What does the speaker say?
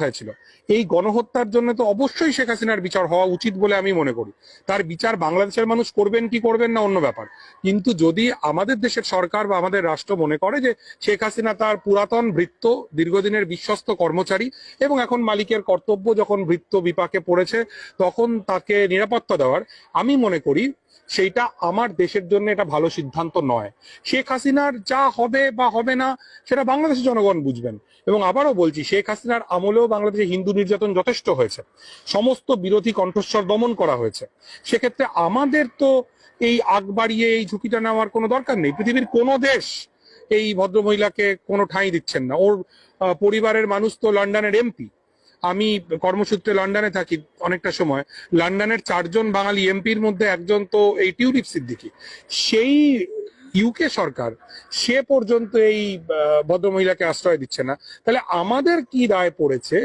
হয়েছিল। এই গণহত্যার জন্য তো অবশ্যই শেখ হাসিনার বিচার হওয়া উচিত বলে আমি মনে করি। তার বিচার বাংলাদেশের মানুষ করবেন কি করবেন না অন্য ব্যাপার, কিন্তু যদি আমাদের দেশের সরকার বা আমাদের রাষ্ট্র মনে করে যে শেখ হাসিনা তার পুরাতন ভৃত্য, দীর্ঘদিনের বিশ্বস্ত কর্মচারী এবং এখন মালিকের কর্তব্য যখন ভৃত্য বিপাকে পড়েছে তখন তাকে নিরাপত্তা দেওয়ার, আমি মনে করি সেইটা আমার দেশের জন্য এটা ভালো সিদ্ধান্ত নয়। শেখ হাসিনার যা হবে বা হবে না সেটা বাংলাদেশের জনগণ বুঝবেন। এবং আবারও বলছি, শেখ হাসিনার আমলেও বাংলাদেশে হিন্দু নির্যাতন যথেষ্ট হয়েছে, সমস্ত বিরোধী কণ্ঠস্বর দমন করা হয়েছে। সেক্ষেত্রে আমাদের তো এই আগ বাড়িয়ে এই ঝুঁকিটা নেওয়ার কোনো দরকার নেই। পৃথিবীর কোনো দেশ এই ভদ্রমহিলাকে কোনো ঠাঁই দিচ্ছেন না। ওর পরিবারের মানুষ তো লন্ডনের এমপি। আমি কর্মসূত্রে লন্ডনে থাকি অনেকটা সময়। লন্ডনের 4জন বাঙালি এমপির মধ্যে একজন তো এই টিউলিপ সিদ্দিকী। সেই ইউকে সরকার সে পর্যন্ত এই ভদ্রমহিলাকে আশ্রয় দিচ্ছে না। তাহলে আমাদের কি দায় পড়েছে